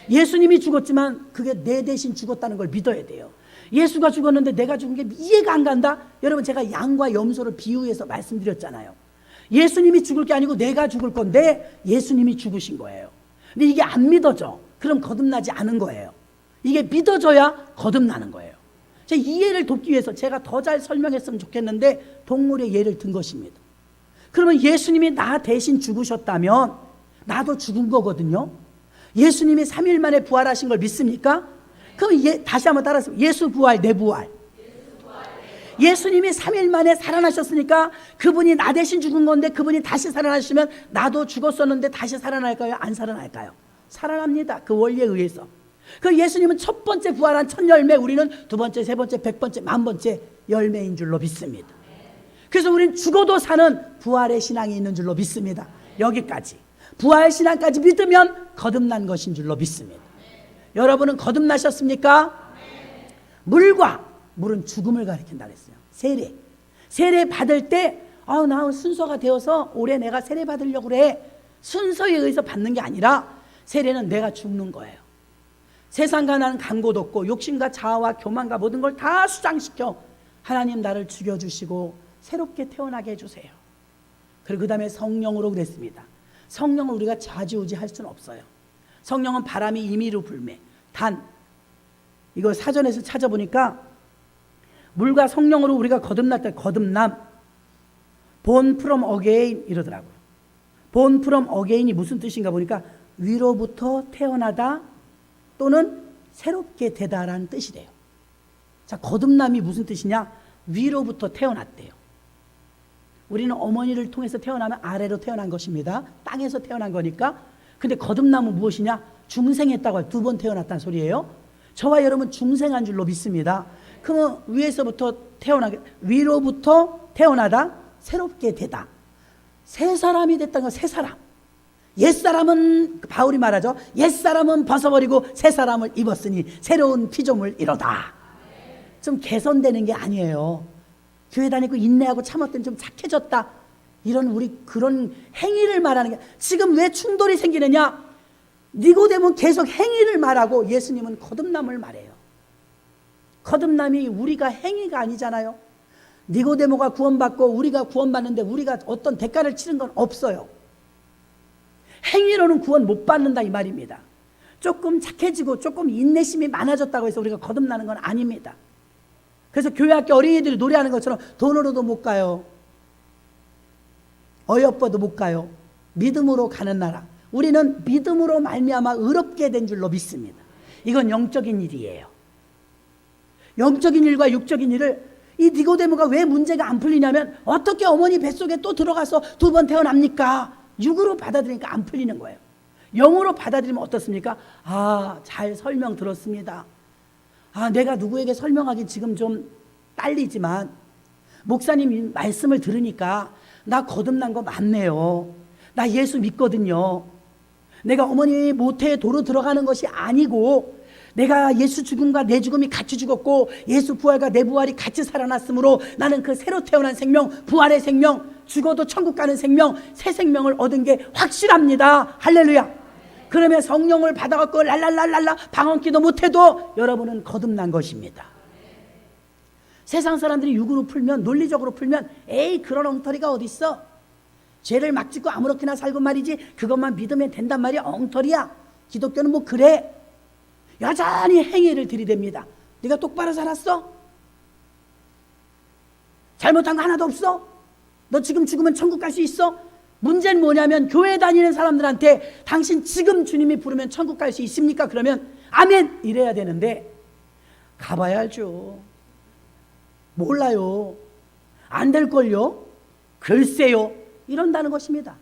예수님이 죽었지만 그게 내 대신 죽었다는 걸 믿어야 돼요. 예수가 죽었는데 내가 죽은 게 이해가 안 간다? 여러분 제가 양과 염소를 비유해서 말씀드렸잖아요. 예수님이 죽을 게 아니고 내가 죽을 건데 예수님이 죽으신 거예요. 근데 이게 안 믿어져. 그럼 거듭나지 않은 거예요. 이게 믿어져야 거듭나는 거예요. 제 이해를 돕기 위해서 제가 더 잘 설명했으면 좋겠는데 동물의 예를 든 것입니다. 그러면 예수님이 나 대신 죽으셨다면 나도 죽은 거거든요. 예수님이 3일 만에 부활하신 걸 믿습니까? 그럼 다시 한번 따라서 예수 부활 내 부활. 예수님이 3일 만에 살아나셨으니까 그분이 나 대신 죽은 건데 그분이 다시 살아나시면 나도 죽었었는데 다시 살아날까요? 안 살아날까요? 살아납니다. 그 원리에 의해서. 그 예수님은 첫 번째 부활한 첫 열매, 우리는 두 번째, 세 번째, 100번째, 10,000번째 열매인 줄로 믿습니다. 그래서 우리는 죽어도 사는 부활의 신앙이 있는 줄로 믿습니다. 여기까지. 부활 신앙까지 믿으면 거듭난 것인 줄로 믿습니다. 여러분은 거듭나셨습니까? 물은 죽음을 가리킨다 그랬어요. 세례 받을 때 나 순서가 되어서 올해 내가 세례 받으려고 그래. 순서에 의해서 받는 게 아니라 세례는 내가 죽는 거예요. 세상과 나는 간 곳 없고 욕심과 자아와 교만과 모든 걸 다 수장시켜 하나님 나를 죽여주시고 새롭게 태어나게 해주세요. 그리고 그 다음에 성령으로 그랬습니다. 성령을 우리가 좌지우지할 수는 없어요. 성령은 바람이 임의로 불매. 이거 사전에서 찾아보니까 물과 성령으로 우리가 거듭날 때 거듭남, born from again 이러더라고요. born from again이 무슨 뜻인가 보니까 위로부터 태어나다 또는 새롭게 되다라는 뜻이래요. 자, 거듭남이 무슨 뜻이냐? 위로부터 태어났대요. 우리는 어머니를 통해서 태어나면 아래로 태어난 것입니다. 땅에서 태어난 거니까. 근데 거듭남은 무엇이냐? 중생했다고 두 번 태어났다는 소리예요. 저와 여러분 중생한 줄로 믿습니다. 그러면 위로부터 태어나다 새롭게 되다. 새 사람이 됐다는 건 새 사람. 옛사람은 바울이 말하죠. 옛사람은 벗어버리고 새 사람을 입었으니 새로운 피조물이로다. 좀 개선되는 게 아니에요. 교회 다니고 인내하고 참았더니 좀 착해졌다. 이런 우리 그런 행위를 말하는 게 지금 왜 충돌이 생기느냐? 니고데모는 계속 행위를 말하고 예수님은 거듭남을 말해요. 거듭남이 우리가 행위가 아니잖아요. 니고데모가 구원받고 우리가 구원받는데 우리가 어떤 대가를 치른 건 없어요. 행위로는 구원 못 받는다 이 말입니다. 조금 착해지고 조금 인내심이 많아졌다고 해서 우리가 거듭나는 건 아닙니다. 그래서 교회학교 어린이들이 노래하는 것처럼 돈으로도 못 가요. 어여뻐도 못 가요. 믿음으로 가는 나라. 우리는 믿음으로 말미암아 의롭게 된 줄로 믿습니다. 이건 영적인 일이에요. 영적인 일과 육적인 일을 이 니고데모가 왜 문제가 안 풀리냐면 어떻게 어머니 뱃속에 또 들어가서 2번 태어납니까? 육으로 받아들이니까 안 풀리는 거예요. 영으로 받아들이면 어떻습니까? 아, 잘 설명 들었습니다. 아, 내가 누구에게 설명하기 지금 좀 딸리지만 목사님 말씀을 들으니까 나 거듭난 거 맞네요. 나 예수 믿거든요. 내가 어머니 모태에 도로 들어가는 것이 아니고 내가 예수 죽음과 내 죽음이 같이 죽었고 예수 부활과 내 부활이 같이 살아났으므로 나는 그 새로 태어난 생명, 부활의 생명, 죽어도 천국 가는 생명, 새 생명을 얻은 게 확실합니다. 할렐루야. 그러면 성령을 받아갖고 랄랄랄랄라 방언기도 못해도 여러분은 거듭난 것입니다. 세상 사람들이 육으로 풀면, 논리적으로 풀면 에이 그런 엉터리가 어딨어. 죄를 막 짓고 아무렇게나 살고 말이지 그것만 믿으면 된단 말이야. 엉터리야. 기독교는 뭐 그래. 여전히 행위를 들이댑니다. 네가 똑바로 살았어? 잘못한 거 하나도 없어? 너 지금 죽으면 천국 갈 수 있어? 문제는 뭐냐면 교회 다니는 사람들한테 당신 지금 주님이 부르면 천국 갈 수 있습니까? 그러면 아멘 이래야 되는데 가봐야 알죠. 몰라요. 안 될걸요? 글쎄요. 이런다는 것입니다.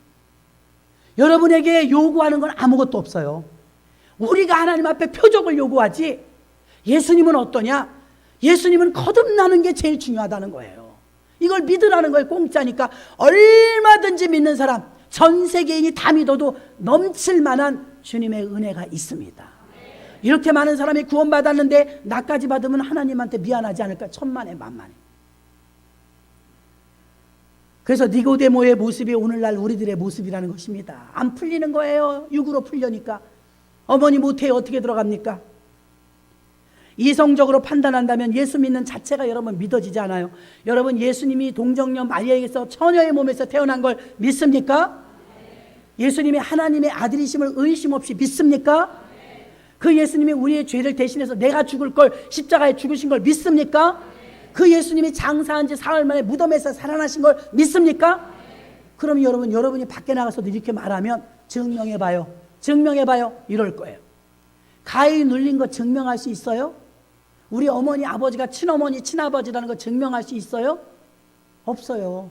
여러분에게 요구하는 건 아무것도 없어요. 우리가 하나님 앞에 표적을 요구하지 예수님은 어떠냐? 예수님은 거듭나는 게 제일 중요하다는 거예요. 이걸 믿으라는 거예요. 공짜니까. 얼마든지 믿는 사람, 전 세계인이 다 믿어도 넘칠 만한 주님의 은혜가 있습니다. 이렇게 많은 사람이 구원받았는데 나까지 받으면 하나님한테 미안하지 않을까? 천만에 만만에. 그래서 니고데모의 모습이 오늘날 우리들의 모습이라는 것입니다. 안 풀리는 거예요. 육으로 풀려니까. 어머니 모태에 어떻게 들어갑니까? 이성적으로 판단한다면 예수 믿는 자체가 여러분 믿어지지 않아요. 여러분 예수님이 동정녀 마리아에게서 처녀의 몸에서 태어난 걸 믿습니까? 예수님이 하나님의 아들이심을 의심 없이 믿습니까? 그 예수님이 우리의 죄를 대신해서 내가 죽을 걸 십자가에 죽으신 걸 믿습니까? 그 예수님이 장사한 지 사흘 만에 무덤에서 살아나신 걸 믿습니까? 그럼 여러분이 밖에 나가서도 이렇게 말하면 증명해봐요. 증명해봐요. 이럴 거예요. 가히 눌린 거 증명할 수 있어요? 우리 어머니, 아버지가 친어머니, 친아버지라는 거 증명할 수 있어요? 없어요.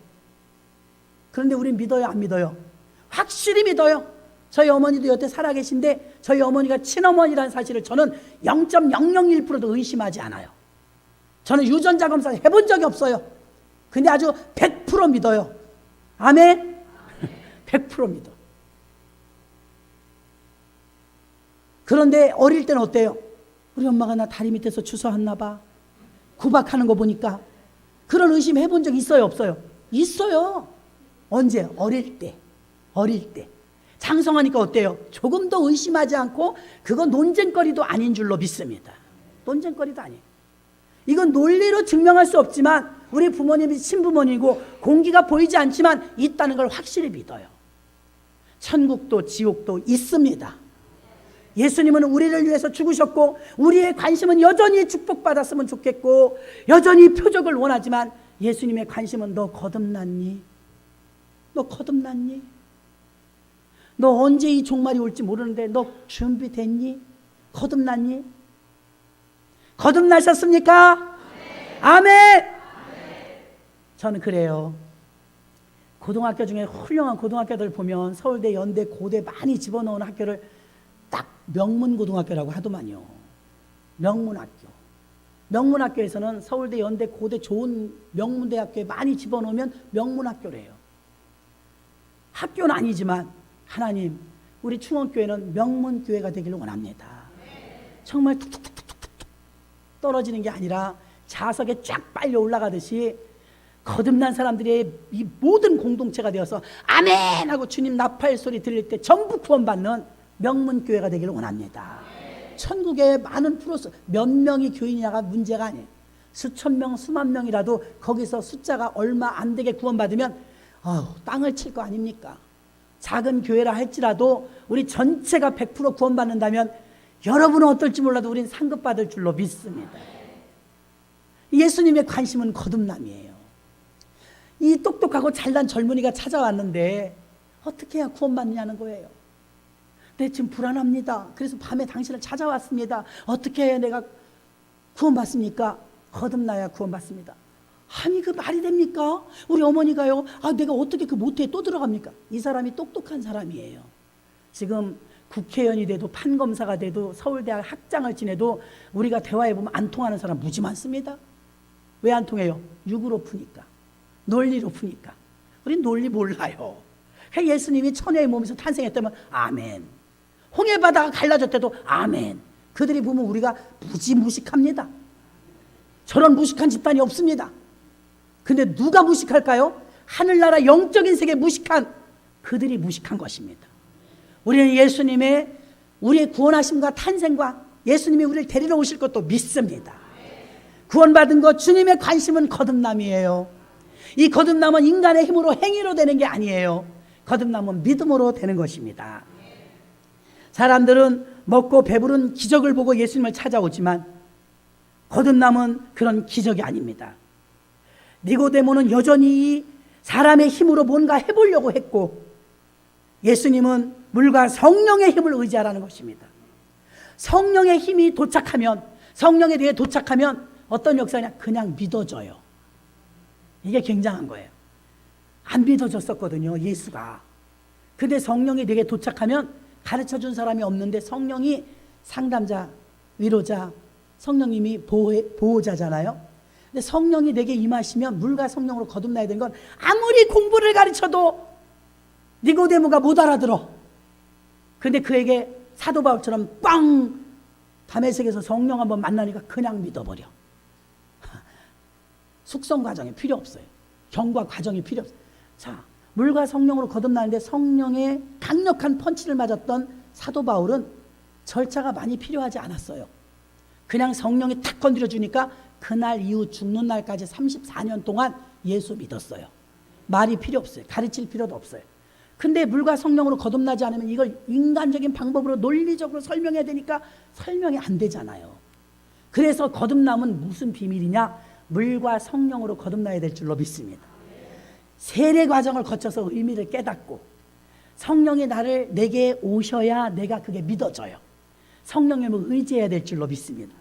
그런데 우린 믿어요, 안 믿어요? 확실히 믿어요. 저희 어머니도 여태 살아계신데 저희 어머니가 친어머니라는 사실을 저는 0.001%도 의심하지 않아요. 저는 유전자 검사 해본 적이 없어요. 근데 아주 100% 믿어요. 아멘? 100% 믿어. 그런데 어릴 때는 어때요? 우리 엄마가 나 다리 밑에서 주워왔나 봐. 구박하는 거 보니까. 그런 의심 해본 적 있어요, 없어요? 있어요. 언제? 어릴 때. 어릴 때. 장성하니까 어때요? 조금 더 의심하지 않고 그건 논쟁거리도 아닌 줄로 믿습니다. 논쟁거리도 아니에요. 이건 논리로 증명할 수 없지만 우리 부모님이 친부모님이고 공기가 보이지 않지만 있다는 걸 확실히 믿어요. 천국도 지옥도 있습니다. 예수님은 우리를 위해서 죽으셨고 우리의 관심은 여전히 축복받았으면 좋겠고 여전히 표적을 원하지만 예수님의 관심은 너 거듭났니? 너 거듭났니? 너 언제 이 종말이 올지 모르는데 너 준비됐니? 거듭났니? 거듭나셨습니까? 아멘! 저는 그래요. 고등학교 중에 훌륭한 고등학교들 보면 서울대, 연대, 고대 많이 집어넣은 학교를 딱 명문고등학교라고 하더만요. 명문학교. 명문학교에서는 서울대, 연대, 고대 좋은 명문대학교에 많이 집어넣으면 명문학교래요. 학교는 아니지만 하나님, 우리 충원교회는 명문교회가 되기를 원합니다. 정말 툭툭툭툭툭 떨어지는 게 아니라 자석에 쫙 빨려 올라가듯이 거듭난 사람들의 이 모든 공동체가 되어서 아멘 하고 주님 나팔 소리 들릴 때 전부 구원받는 명문교회가 되기를 원합니다. 천국에 많은 프로스 몇 명이 교인이냐가 문제가 아니에요. 수천 명, 수만 명이라도 거기서 숫자가 얼마 안 되게 구원받으면 땅을 칠 거 아닙니까? 작은 교회라 할지라도 우리 전체가 100% 구원받는다면 여러분은 어떨지 몰라도 우린 상급받을 줄로 믿습니다. 예수님의 관심은 거듭남이에요. 이 똑똑하고 잘난 젊은이가 찾아왔는데 어떻게 해야 구원받느냐는 거예요. 네, 지금 불안합니다. 그래서 밤에 당신을 찾아왔습니다. 어떻게 해야 내가 구원받습니까? 거듭나야 구원받습니다. 아니, 그 말이 됩니까? 우리 어머니가요, 내가 어떻게 그 모태에 또 들어갑니까? 이 사람이 똑똑한 사람이에요. 지금 국회의원이 돼도 판검사가 돼도 서울대학 학장을 지내도 우리가 대화해보면 안 통하는 사람 무지 많습니다. 왜 안 통해요? 육으로 푸니까, 논리로 푸니까. 우린 논리 몰라요. 예수님이 처녀의 몸에서 탄생했다면 아멘. 홍해바다가 갈라졌대도 아멘. 그들이 보면 우리가 무지 무식합니다. 저런 무식한 집단이 없습니다. 근데 누가 무식할까요? 하늘나라 영적인 세계 무식한 그들이 무식한 것입니다. 우리는 예수님의 우리의 구원하심과 탄생과 예수님이 우리를 데리러 오실 것도 믿습니다. 구원받은 것, 주님의 관심은 거듭남이에요. 이 거듭남은 인간의 힘으로 행위로 되는 게 아니에요. 거듭남은 믿음으로 되는 것입니다. 사람들은 먹고 배부른 기적을 보고 예수님을 찾아오지만 거듭남은 그런 기적이 아닙니다. 니고데모는 여전히 사람의 힘으로 뭔가 해보려고 했고 예수님은 물과 성령의 힘을 의지하라는 것입니다. 성령의 힘이 도착하면, 성령에 대해 도착하면 어떤 역사냐? 그냥 믿어져요. 이게 굉장한 거예요. 안 믿어졌었거든요, 예수가. 근데 성령이 내게 도착하면 가르쳐준 사람이 없는데 성령이 상담자, 위로자, 성령님이 보호자잖아요. 근데 성령이 내게 임하시면 물과 성령으로 거듭나야 되는 건 아무리 공부를 가르쳐도 니고데모가 못 알아들어. 근데 그에게 사도 바울처럼 빵! 다메섹에서 성령 한번 만나니까 그냥 믿어버려. 숙성 과정이 필요 없어요. 경과 과정이 필요 없어요. 자, 물과 성령으로 거듭나는데 성령의 강력한 펀치를 맞았던 사도 바울은 절차가 많이 필요하지 않았어요. 그냥 성령이 탁 건드려 주니까 그날 이후 죽는 날까지 34년 동안 예수 믿었어요. 말이 필요 없어요. 가르칠 필요도 없어요. 근데 물과 성령으로 거듭나지 않으면 이걸 인간적인 방법으로 논리적으로 설명해야 되니까 설명이 안 되잖아요. 그래서 거듭남은 무슨 비밀이냐? 물과 성령으로 거듭나야 될 줄로 믿습니다. 세례 과정을 거쳐서 의미를 깨닫고 성령이 내게 오셔야 내가 그게 믿어져요. 성령님을 의지해야 될 줄로 믿습니다.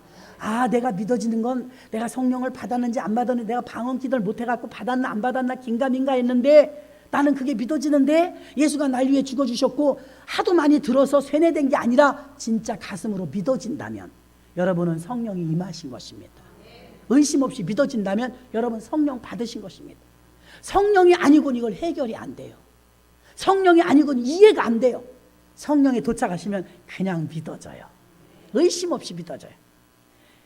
내가 믿어지는 건 내가 성령을 받았는지 안 받았는지, 내가 방언 기도를 못해갖고 받았나 안 받았나 긴가민가 했는데 나는 그게 믿어지는데 예수가 날 위해 죽어주셨고 하도 많이 들어서 세뇌된 게 아니라 진짜 가슴으로 믿어진다면 여러분은 성령이 임하신 것입니다. 의심 없이 믿어진다면 여러분 성령 받으신 것입니다. 성령이 아니고는 이걸 해결이 안 돼요. 성령이 아니고는 이해가 안 돼요. 성령에 도착하시면 그냥 믿어져요. 의심 없이 믿어져요.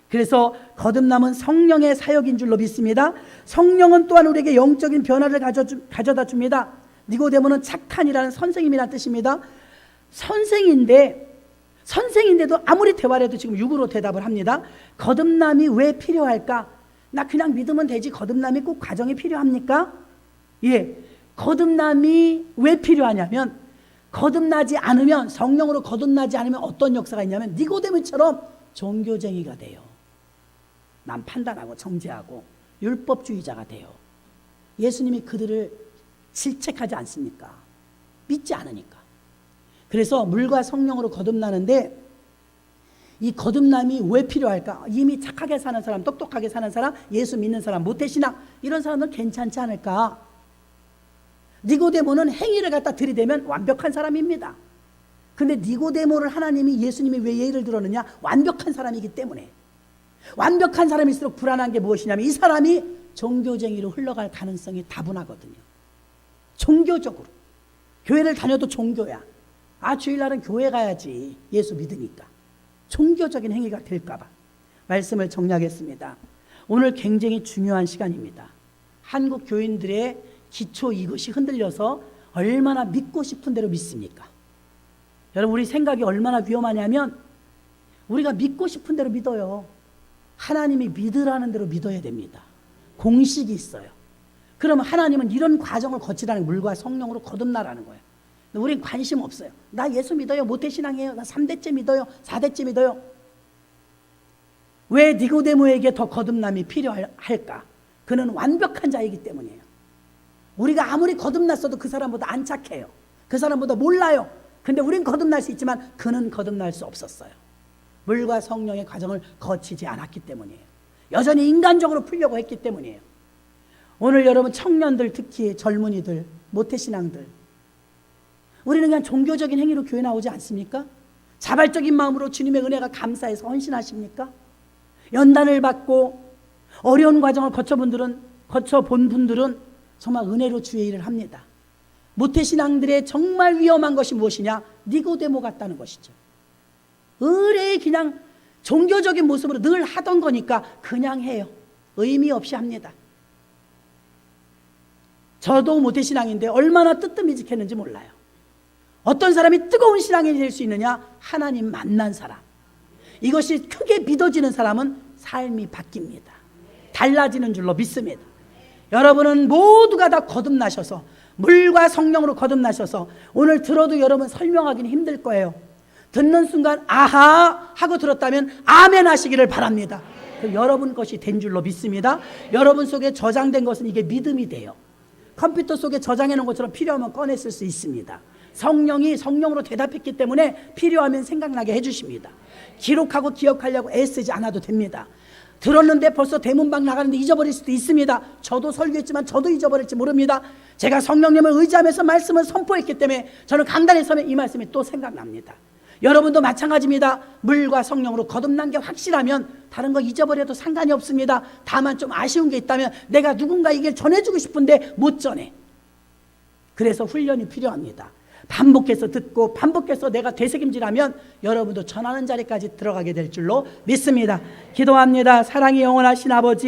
그래서 거듭남은 성령의 사역인 줄로 믿습니다. 성령은 또한 우리에게 영적인 변화를 가져다 줍니다. 니고데모는 착한이라는 선생님이라는 뜻입니다. 선생인데도 아무리 대화를 해도 지금 육으로 대답을 합니다. 거듭남이 왜 필요할까? 나 그냥 믿으면 되지 거듭남이 꼭 과정이 필요합니까? 예, 거듭남이 왜 필요하냐면 거듭나지 않으면, 성령으로 거듭나지 않으면 어떤 역사가 있냐면 니고데모처럼 종교쟁이가 돼요. 남 판단하고 정죄하고 율법주의자가 돼요. 예수님이 그들을 질책하지 않습니까? 믿지 않으니까. 그래서 물과 성령으로 거듭나는데 이 거듭남이 왜 필요할까? 이미 착하게 사는 사람, 똑똑하게 사는 사람, 예수 믿는 사람, 모태신앙 이런 사람은 괜찮지 않을까? 니고데모는 행위를 갖다 들이대면 완벽한 사람입니다. 근데 니고데모를 하나님이, 예수님이 왜 예를 들었느냐? 완벽한 사람이기 때문에. 완벽한 사람일수록 불안한 게 무엇이냐면 이 사람이 종교쟁이로 흘러갈 가능성이 다분하거든요. 종교적으로. 교회를 다녀도 종교야. 주일날은 교회 가야지. 예수 믿으니까. 종교적인 행위가 될까봐. 말씀을 정리하겠습니다. 오늘 굉장히 중요한 시간입니다. 한국 교인들의 기초 이것이 흔들려서 얼마나 믿고 싶은 대로 믿습니까? 여러분, 우리 생각이 얼마나 위험하냐면 우리가 믿고 싶은 대로 믿어요. 하나님이 믿으라는 대로 믿어야 됩니다. 공식이 있어요. 그러면 하나님은 이런 과정을 거치라는 물과 성령으로 거듭나라는 거예요. 근데 우린 관심 없어요. 나 예수 믿어요. 모태신앙이에요. 나 3대째 믿어요. 4대째 믿어요. 왜 니고데모에게 더 거듭남이 필요할까? 그는 완벽한 자이기 때문이에요. 우리가 아무리 거듭났어도 그 사람보다 안 착해요. 그 사람보다 몰라요. 근데 우린 거듭날 수 있지만 그는 거듭날 수 없었어요. 물과 성령의 과정을 거치지 않았기 때문이에요. 여전히 인간적으로 풀려고 했기 때문이에요. 오늘 여러분 청년들, 특히 젊은이들, 모태신앙들, 우리는 그냥 종교적인 행위로 교회 나오지 않습니까? 자발적인 마음으로 주님의 은혜가 감사해서 헌신하십니까? 연단을 받고 어려운 과정을 거쳐본 분들은 정말 은혜로 주의 일을 합니다. 모태신앙들의 정말 위험한 것이 무엇이냐? 니고데모 같다는 것이죠. 의뢰 그냥 종교적인 모습으로 늘 하던 거니까 그냥 해요. 의미 없이 합니다. 저도 모태신앙인데 얼마나 뜨뜻미직했는지 몰라요. 어떤 사람이 뜨거운 신앙이 될 수 있느냐? 하나님 만난 사람. 이것이 크게 믿어지는 사람은 삶이 바뀝니다. 달라지는 줄로 믿습니다. 여러분은 모두가 다 거듭나셔서 물과 성령으로 거듭나셔서 오늘 들어도 여러분 설명하기는 힘들 거예요. 듣는 순간 아하 하고 들었다면 아멘 하시기를 바랍니다. 그럼 여러분 것이 된 줄로 믿습니다. 여러분 속에 저장된 것은 이게 믿음이 돼요. 컴퓨터 속에 저장해 놓은 것처럼 필요하면 꺼냈을 수 있습니다. 성령이 성령으로 대답했기 때문에 필요하면 생각나게 해주십니다. 기록하고 기억하려고 애쓰지 않아도 됩니다. 들었는데 벌써 대문방 나가는데 잊어버릴 수도 있습니다. 저도 설교했지만 저도 잊어버릴지 모릅니다. 제가 성령님을 의지하면서 말씀을 선포했기 때문에 저는 강단에 서면 이 말씀이 또 생각납니다. 여러분도 마찬가지입니다. 물과 성령으로 거듭난 게 확실하면 다른 거 잊어버려도 상관이 없습니다. 다만 좀 아쉬운 게 있다면 내가 누군가에게 전해주고 싶은데 못 전해. 그래서 훈련이 필요합니다. 반복해서 듣고 반복해서 내가 되새김질하면 여러분도 전하는 자리까지 들어가게 될 줄로 믿습니다. 기도합니다. 사랑이 영원하신 아버지,